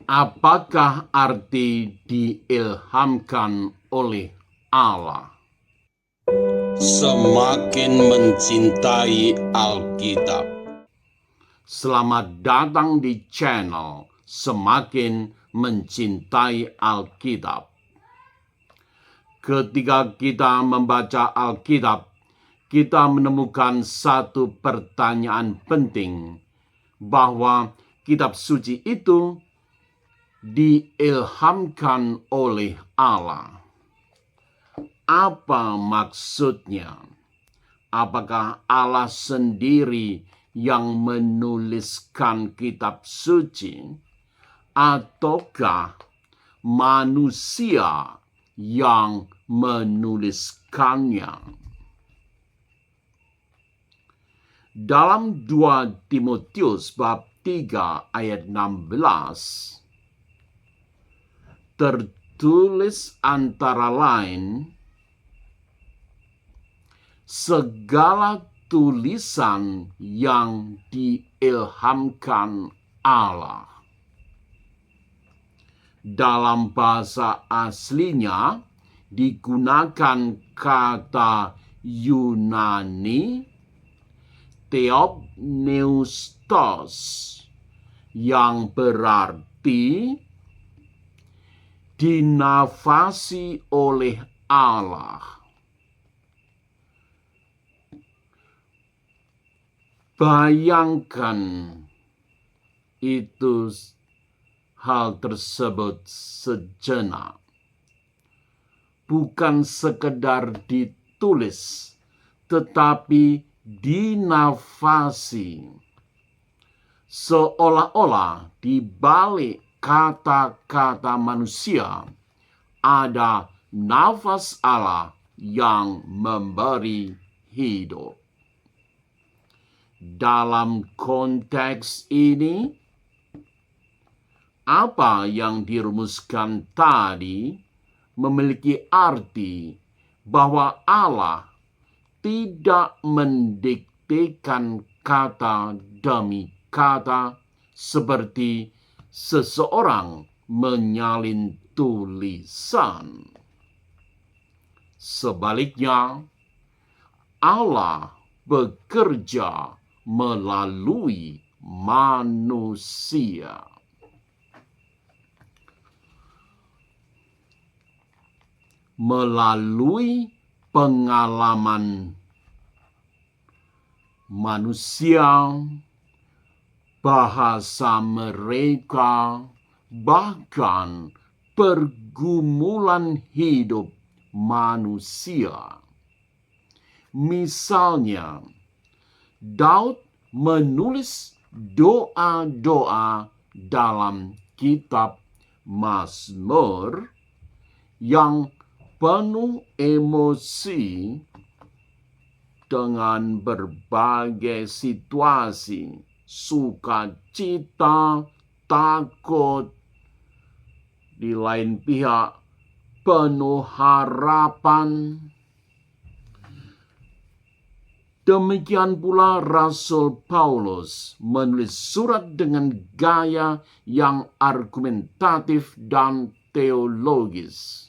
Apakah arti diilhamkan oleh Allah? Semakin mencintai Alkitab. Selamat datang di channel Semakin Mencintai Alkitab. Ketika kita membaca Alkitab, kita menemukan satu pertanyaan penting, bahwa kitab suci itu diilhamkan oleh Allah. Apa maksudnya? Apakah Allah sendiri yang menuliskan kitab suci, ataukah manusia yang menuliskannya? Dalam 2 Timotius bab 3 ayat 16 tertulis antara lain, segala tulisan yang diilhamkan Allah. Dalam bahasa aslinya digunakan kata Yunani theopneustos yang berarti dinafasi oleh Allah. Bayangkan itu, hal tersebut sejenak. Bukan sekedar ditulis, tetapi dinafasi. Seolah-olah di balik kata-kata manusia ada nafas Allah yang memberi hidup. Dalam konteks ini, apa yang dirumuskan tadi memiliki arti bahwa Allah tidak mendiktekan kata demi kata seperti seseorang menyalin tulisan. Sebaliknya, Allah bekerja melalui manusia. Melalui pengalaman manusia, bahasa mereka, bahkan pergumulan hidup manusia. Misalnya, Daud menulis doa-doa dalam kitab Mazmur yang penuh emosi dengan berbagai situasi, sukacita, takut, di lain pihak penuh harapan. Demikian pula Rasul Paulus menulis surat dengan gaya yang argumentatif dan teologis.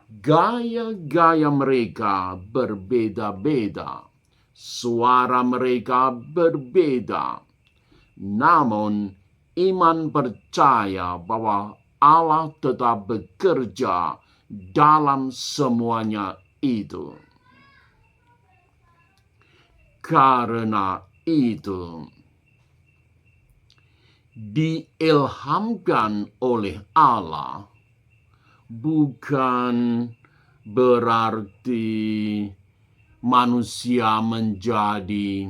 Gaya-gaya mereka berbeda-beda, suara mereka berbeda, namun iman percaya bahwa Allah tetap bekerja dalam semuanya itu. Karena itu, diilhamkan oleh Allah bukan berarti manusia menjadi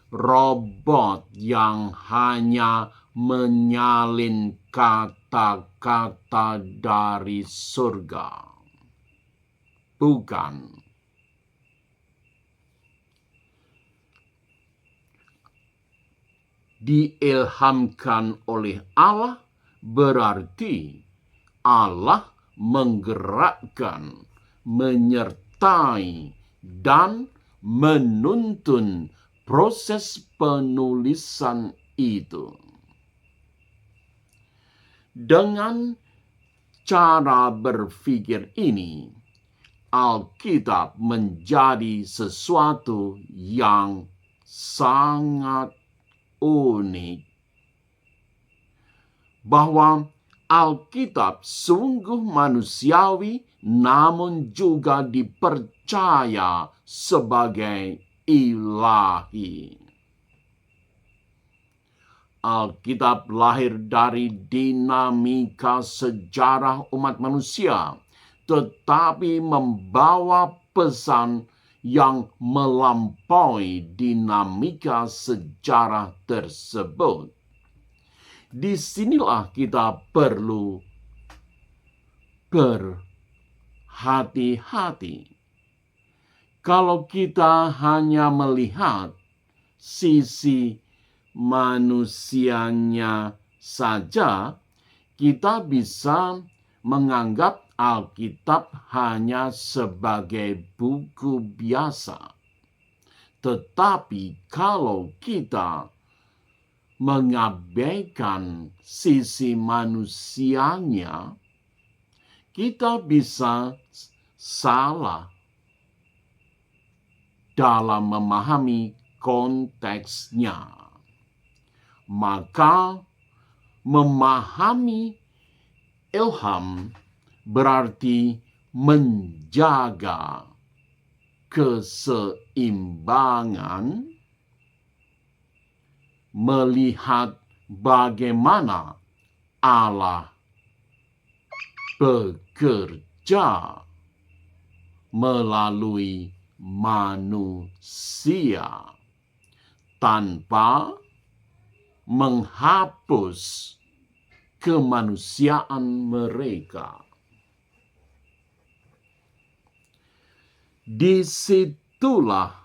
robot yang hanya menyalin kata-kata dari surga. Bukan. Diilhamkan oleh Allah berarti Allah menggerakkan, menyertai, dan menuntun proses penulisan itu. Dengan cara berpikir ini, Alkitab menjadi sesuatu yang sangat unik, bahwa Alkitab sungguh manusiawi namun juga dipercaya sebagai ilahi. Alkitab lahir dari dinamika sejarah umat manusia, tetapi membawa pesan yang melampaui dinamika sejarah tersebut. Disinilah kita perlu berhati-hati. Kalau kita hanya melihat sisi manusianya saja, kita bisa menganggap Alkitab hanya sebagai buku biasa. Tetapi kalau kita mengabaikan sisi manusianya, kita bisa salah dalam memahami konteksnya. Maka memahami ilham berarti menjaga keseimbangan, melihat bagaimana Allah bekerja melalui manusia tanpa menghapus kemanusiaan mereka. Disitulah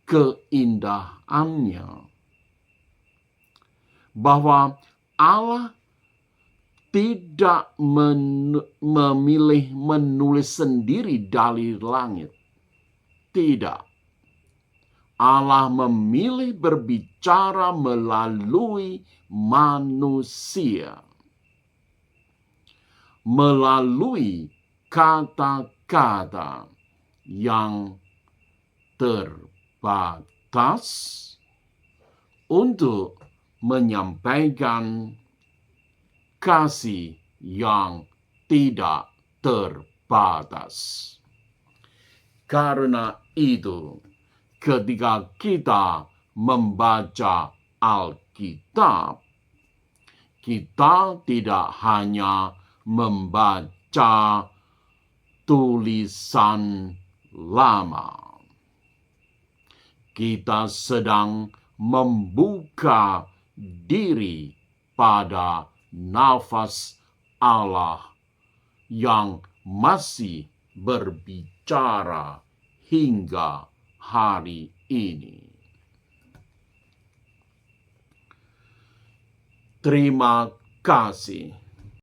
keindahannya, bahwa Allah tidak memilih menulis sendiri dari langit. Tidak. Allah memilih berbicara melalui manusia, melalui kata-kata yang terbatas untuk menyampaikan kasih yang tidak terbatas. Karena itu, ketika kita membaca Alkitab, kita tidak hanya membaca tulisan lama. Kita sedang membuka diri pada nafas Allah yang masih berbicara hingga hari ini. Terima kasih.